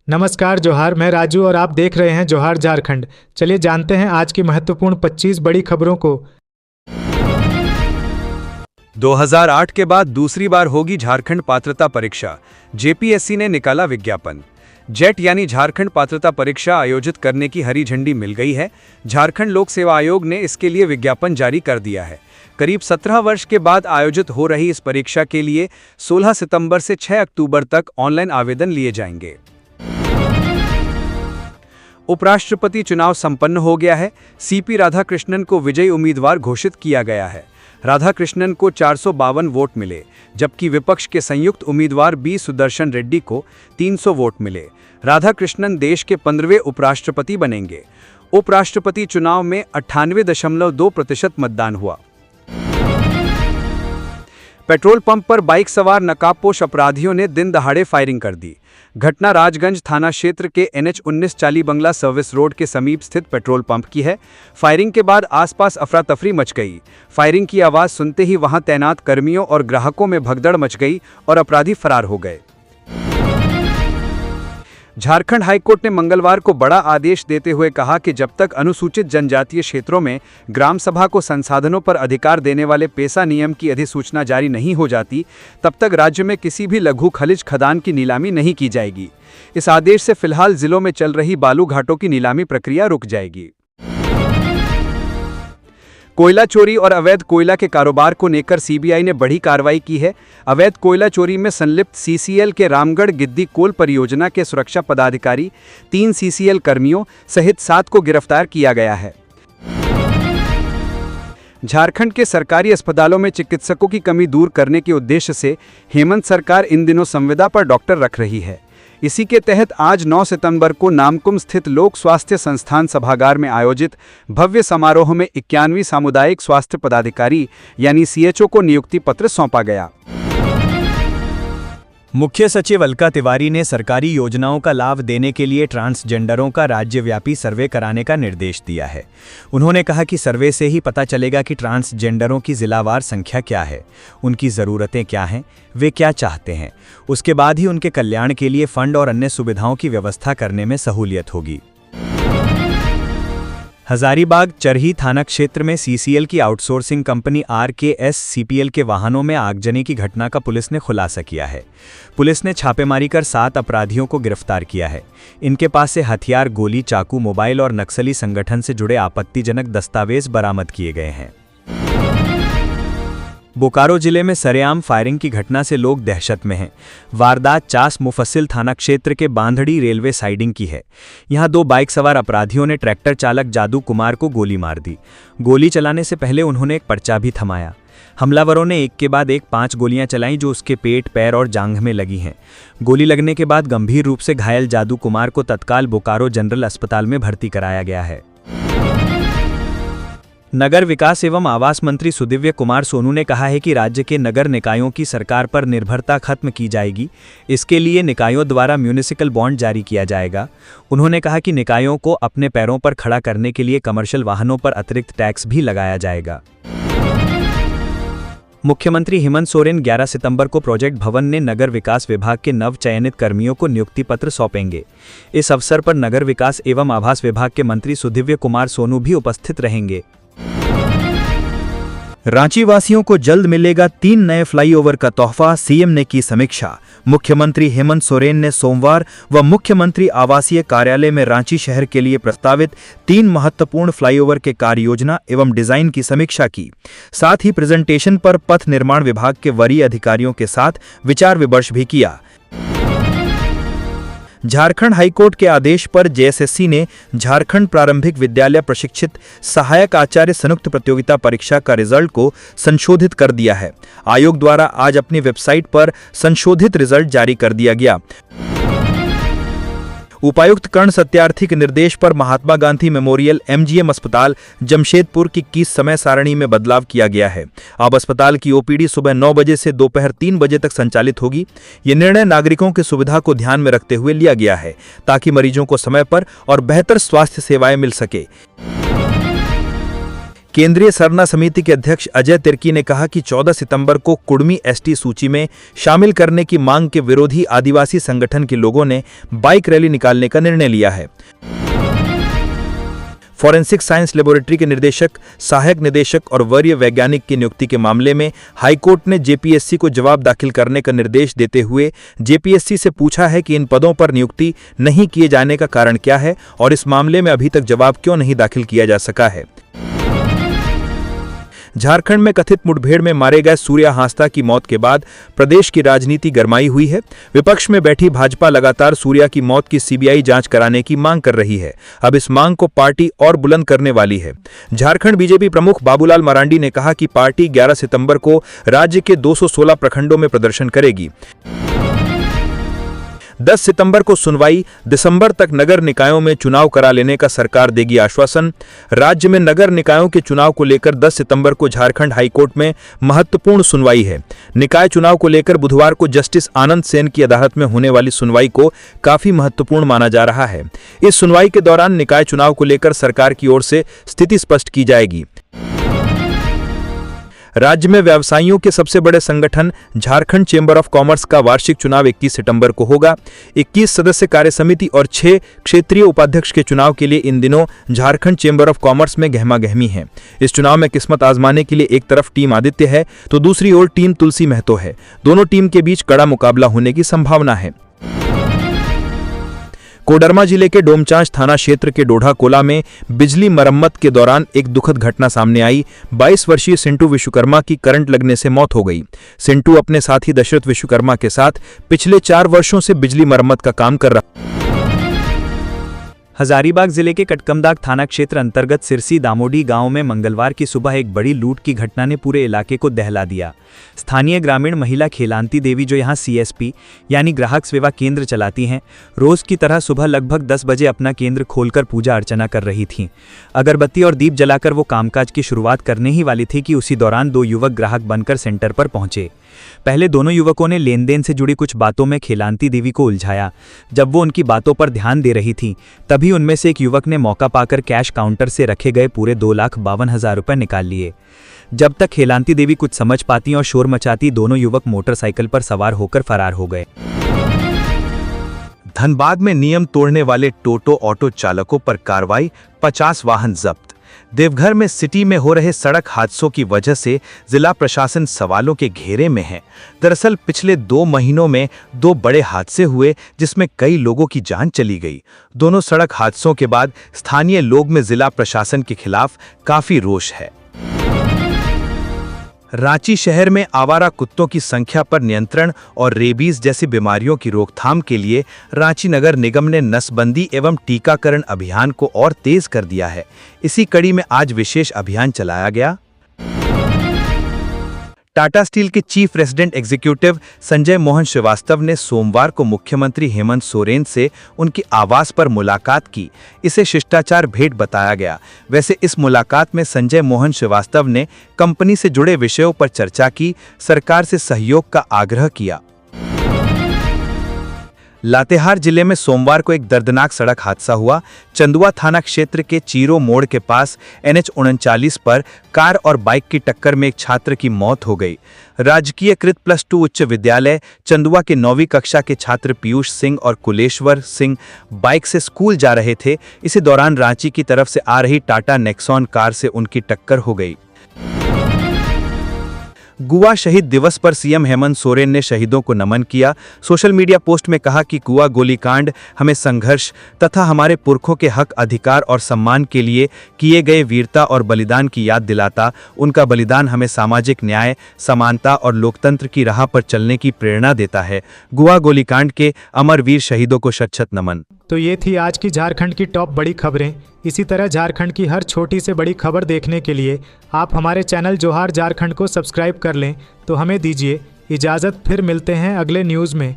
नमस्कार जोहार, मैं राजू और आप देख रहे हैं जोहार झारखंड। चलिए जानते हैं आज की महत्वपूर्ण 25 बड़ी खबरों को। 2008 के बाद दूसरी बार होगी झारखंड पात्रता परीक्षा। जेपीएससी ने निकाला विज्ञापन। जेट यानी झारखंड पात्रता परीक्षा आयोजित करने की हरी झंडी मिल गई है। झारखंड लोक सेवा आयोग ने इसके लिए विज्ञापन जारी कर दिया है। करीब 17 वर्ष के बाद आयोजित हो रही इस परीक्षा के लिए 16 सितंबर से 6 अक्टूबर तक ऑनलाइन आवेदन लिए जाएंगे। उपराष्ट्रपति चुनाव संपन्न हो गया है। सीपी राधाकृष्णन को विजयी उम्मीदवार घोषित किया गया है। राधाकृष्णन को 452 वोट मिले, जबकि विपक्ष के संयुक्त उम्मीदवार बी सुदर्शन रेड्डी को 300 वोट मिले। राधाकृष्णन देश के 15वें उपराष्ट्रपति बनेंगे। उपराष्ट्रपति चुनाव में 98.2% मतदान हुआ। पेट्रोल पंप पर बाइक सवार नकाबपोश अपराधियों ने दिन दहाड़े फायरिंग कर दी। घटना राजगंज थाना क्षेत्र के NH-19 चाली बंगला सर्विस रोड के समीप स्थित पेट्रोल पंप की है। फायरिंग के बाद आसपास अफरा तफरी मच गई। फायरिंग की आवाज सुनते ही वहां तैनात कर्मियों और ग्राहकों में भगदड़ मच गई और अपराधी फरार हो गए। झारखंड हाईकोर्ट ने मंगलवार को बड़ा आदेश देते हुए कहा कि जब तक अनुसूचित जनजातीय क्षेत्रों में ग्राम सभा को संसाधनों पर अधिकार देने वाले पेसा नियम की अधिसूचना जारी नहीं हो जाती, तब तक राज्य में किसी भी लघु खनिज खदान की नीलामी नहीं की जाएगी। इस आदेश से फिलहाल जिलों में चल रही बालू घाटों की नीलामी प्रक्रिया रुक जाएगी। कोयला चोरी और अवैध कोयला के कारोबार को लेकर सीबीआई ने बड़ी कार्रवाई की है। अवैध कोयला चोरी में संलिप्त सीसीएल के रामगढ़ गिद्दी कोल परियोजना के सुरक्षा पदाधिकारी, 3 सीसीएल कर्मियों सहित 7 को गिरफ्तार किया गया है। झारखंड के सरकारी अस्पतालों में चिकित्सकों की कमी दूर करने के उद्देश्य से हेमंत सरकार इन दिनों संविदा पर डॉक्टर रख रही है। इसी के तहत आज 9 सितंबर को नामकुम स्थित लोक स्वास्थ्य संस्थान सभागार में आयोजित भव्य समारोह में 91वीं सामुदायिक स्वास्थ्य पदाधिकारी यानी सीएचओ को नियुक्ति पत्र सौंपा गया। मुख्य सचिव अलका तिवारी ने सरकारी योजनाओं का लाभ देने के लिए ट्रांसजेंडरों का राज्यव्यापी सर्वे कराने का निर्देश दिया है। उन्होंने कहा कि सर्वे से ही पता चलेगा कि ट्रांसजेंडरों की जिलावार संख्या क्या है, उनकी ज़रूरतें क्या हैं, वे क्या चाहते हैं। उसके बाद ही उनके कल्याण के लिए फंड और अन्य सुविधाओं की व्यवस्था करने में सहूलियत होगी। हजारीबाग चरही थाना क्षेत्र में सीसीएल की आउटसोर्सिंग कंपनी RKS-CPL के वाहनों में आगजनी की घटना का पुलिस ने खुलासा किया है। पुलिस ने छापेमारी कर 7 अपराधियों को गिरफ्तार किया है। इनके पास से हथियार, गोली, चाकू, मोबाइल और नक्सली संगठन से जुड़े आपत्तिजनक दस्तावेज बरामद किए गए हैं। बोकारो जिले में सरेआम फायरिंग की घटना से लोग दहशत में हैं। वारदात चास मुफस्सिल थाना क्षेत्र के बांधड़ी रेलवे साइडिंग की है। यहां 2 बाइक सवार अपराधियों ने ट्रैक्टर चालक जादू कुमार को गोली मार दी। गोली चलाने से पहले उन्होंने एक पर्चा भी थमाया। हमलावरों ने एक के बाद एक 5 गोलियां चलाईं जो उसके पेट, पैर और जांघ में लगी हैं। गोली लगने के बाद गंभीर रूप से घायल जादू कुमार को तत्काल बोकारो जनरल अस्पताल में भर्ती कराया गया है। नगर विकास एवं आवास मंत्री सुदिव्य कुमार सोनू ने कहा है कि राज्य के नगर निकायों की सरकार पर निर्भरता खत्म की जाएगी। इसके लिए निकायों द्वारा म्यूनिसिपल बॉन्ड जारी किया जाएगा। उन्होंने कहा कि निकायों को अपने पैरों पर खड़ा करने के लिए कमर्शियल वाहनों पर अतिरिक्त टैक्स भी लगाया जाएगा। मुख्यमंत्री हेमंत सोरेन 11 सितंबर को प्रोजेक्ट भवन ने नगर विकास विभाग के नव चयनित कर्मियों को नियुक्ति पत्र सौंपेंगे। इस अवसर पर नगर विकास एवं आवास विभाग के मंत्री सुदिव्य कुमार सोनू भी उपस्थित रहेंगे। रांची वासियों को जल्द मिलेगा 3 नए फ्लाईओवर का तोहफा, सीएम ने की समीक्षा। मुख्यमंत्री हेमंत सोरेन ने सोमवार व मुख्यमंत्री आवासीय कार्यालय में रांची शहर के लिए प्रस्तावित 3 महत्वपूर्ण फ्लाईओवर के कार्य योजना एवं डिजाइन की समीक्षा की। साथ ही प्रेजेंटेशन पर पथ निर्माण विभाग के वरीय अधिकारियों के साथ विचार विमर्श भी किया। झारखंड हाईकोर्ट के आदेश पर जेएसएससी ने झारखंड प्रारंभिक विद्यालय प्रशिक्षित सहायक आचार्य संयुक्त प्रतियोगिता परीक्षा का रिजल्ट को संशोधित कर दिया है। आयोग द्वारा आज अपनी वेबसाइट पर संशोधित रिजल्ट जारी कर दिया गया। उपायुक्त कर्ण सत्यार्थी के निर्देश पर महात्मा गांधी मेमोरियल MGM अस्पताल जमशेदपुर की समय सारणी में बदलाव किया गया है। अब अस्पताल की ओपीडी सुबह 9 बजे से दोपहर 3 बजे तक संचालित होगी। ये निर्णय नागरिकों की सुविधा को ध्यान में रखते हुए लिया गया है ताकि मरीजों को समय पर और बेहतर स्वास्थ्य सेवाएं मिल सके। केंद्रीय सरना समिति के अध्यक्ष अजय तिर्की ने कहा कि 14 सितंबर को कुड़मी एसटी सूची में शामिल करने की मांग के विरोधी आदिवासी संगठन के लोगों ने बाइक रैली निकालने का निर्णय लिया है। फॉरेंसिक साइंस लेबोरेटरी के निर्देशक, सहायक निदेशक और वरीय वैज्ञानिक की नियुक्ति के मामले में हाईकोर्ट ने जेपीएससी को जवाब दाखिल करने का निर्देश देते हुए जेपीएससी से पूछा है कि इन पदों पर नियुक्ति नहीं किए जाने का कारण क्या है और इस मामले में अभी तक जवाब क्यों नहीं दाखिल किया जा सका है। झारखंड में कथित मुठभेड़ में मारे गए सूर्या हांसदा की मौत के बाद प्रदेश की राजनीति गरमाई हुई है। विपक्ष में बैठी भाजपा लगातार सूर्या की मौत की सीबीआई जांच कराने की मांग कर रही है। अब इस मांग को पार्टी और बुलंद करने वाली है। झारखंड बीजेपी प्रमुख बाबूलाल मरांडी ने कहा कि पार्टी 11 सितंबर को राज्य के 216 प्रखंडों में प्रदर्शन करेगी। 10 सितंबर को सुनवाई, दिसंबर तक नगर निकायों में चुनाव करा लेने का सरकार देगी आश्वासन। राज्य में नगर निकायों के चुनाव को लेकर 10 सितंबर को झारखंड हाईकोर्ट में महत्वपूर्ण सुनवाई है। निकाय चुनाव को लेकर बुधवार को जस्टिस आनंद सेन की अदालत में होने वाली सुनवाई को काफी महत्वपूर्ण माना जा रहा है। इस सुनवाई के दौरान निकाय चुनाव को लेकर सरकार की ओर से स्थिति स्पष्ट की जाएगी। राज्य में व्यवसायियों के सबसे बड़े संगठन झारखंड चेंबर ऑफ कॉमर्स का वार्षिक चुनाव 21 सितंबर को होगा। 21 सदस्य कार्यसमिति और 6 क्षेत्रीय उपाध्यक्ष के चुनाव के लिए इन दिनों झारखंड चेंबर ऑफ कॉमर्स में गहमा-गहमी है। इस चुनाव में किस्मत आजमाने के लिए एक तरफ टीम आदित्य है तो दूसरी ओर टीम तुलसी महतो है। दोनों टीम के बीच कड़ा मुकाबला होने की संभावना है। कोडरमा जिले के डोमचांच थाना क्षेत्र के डोढ़ाकोला में बिजली मरम्मत के दौरान एक दुखद घटना सामने आई। 22 वर्षीय सिंटू विश्वकर्मा की करंट लगने से मौत हो गई। सिंटू अपने साथी दशरथ विश्वकर्मा के साथ पिछले 4 वर्षों से बिजली मरम्मत का काम कर रहा। हजारीबाग जिले के कटकमदाग थाना क्षेत्र अंतर्गत सिरसी दामोडी गांव में मंगलवार की सुबह एक बड़ी लूट की घटना ने पूरे इलाके को दहला दिया। स्थानीय ग्रामीण महिला खेलांती देवी, जो यहां सीएसपी यानी ग्राहक सेवा केंद्र चलाती हैं, रोज की तरह सुबह लगभग 10 बजे अपना केंद्र खोलकर पूजा अर्चना कर रही थीं। अगरबत्ती और दीप जलाकर वो कामकाज की शुरुआत करने ही वाली थी कि उसी दौरान 2 युवक ग्राहक बनकर सेंटर पर पहुंचे। पहले दोनों युवकों ने लेन देन से जुड़ी कुछ बातों में खेलांती देवी को उलझाया। जब वो उनकी बातों पर ध्यान दे रही थी तभी उनमें से एक युवक ने मौका पाकर कैश काउंटर से रखे गए पूरे 2,52,000 रुपए निकाल लिए। जब तक खेलांती देवी कुछ समझ पाती और शोर मचाती, दोनों युवक मोटरसाइकिल पर सवार होकर फरार हो गए। धनबाद में नियम तोड़ने वाले टोटो ऑटो चालकों पर कार्रवाई, 50 वाहन जब्त। देवघर में सिटी में हो रहे सड़क हादसों की वजह से जिला प्रशासन सवालों के घेरे में है। दरअसल पिछले 2 महीनों में 2 बड़े हादसे हुए जिसमें कई लोगों की जान चली गई। दोनों सड़क हादसों के बाद स्थानीय लोग में जिला प्रशासन के खिलाफ काफी रोष है। रांची शहर में आवारा कुत्तों की संख्या पर नियंत्रण और रेबीज जैसी बीमारियों की रोकथाम के लिए रांची नगर निगम ने नसबंदी एवं टीकाकरण अभियान को और तेज कर दिया है। इसी कड़ी में आज विशेष अभियान चलाया गया। टाटा स्टील के chief resident executive Sanjay Mohan Srivastava ने सोमवार को मुख्यमंत्री हेमंत सोरेन से उनके आवास पर मुलाकात की। इसे शिष्टाचार भेंट बताया गया। वैसे इस मुलाकात में संजय मोहन श्रीवास्तव ने कंपनी से जुड़े विषयों पर चर्चा की, सरकार से सहयोग का आग्रह किया। लातेहार जिले में सोमवार को एक दर्दनाक सड़क हादसा हुआ। चंदुआ थाना क्षेत्र के चीरो मोड़ के पास NH39 पर कार और बाइक की टक्कर में एक छात्र की मौत हो गई। राजकीय कृत +2 उच्च विद्यालय चंदुआ के 9वीं कक्षा के छात्र पीयूष सिंह और कुलेश्वर सिंह बाइक से स्कूल जा रहे थे। इसी दौरान रांची की तरफ से आ रही टाटा नेक्सॉन कार से उनकी टक्कर हो गई। गुआ शहीद दिवस पर सीएम हेमंत सोरेन ने शहीदों को नमन किया। सोशल मीडिया पोस्ट में कहा कि गुआ गोलीकांड हमें संघर्ष तथा हमारे पुरखों के हक, अधिकार और सम्मान के लिए किए गए वीरता और बलिदान की याद दिलाता। उनका बलिदान हमें सामाजिक न्याय, समानता और लोकतंत्र की राह पर चलने की प्रेरणा देता है। गुआ गोलीकांड के अमर वीर शहीदों को शत-शत नमन। तो ये थी आज की झारखंड की टॉप बड़ी खबरें। इसी तरह झारखंड की हर छोटी से बड़ी खबर देखने के लिए आप हमारे चैनल जोहार झारखंड को सब्सक्राइब कर लें। तो हमें दीजिए इजाज़त, फिर मिलते हैं अगले न्यूज़ में।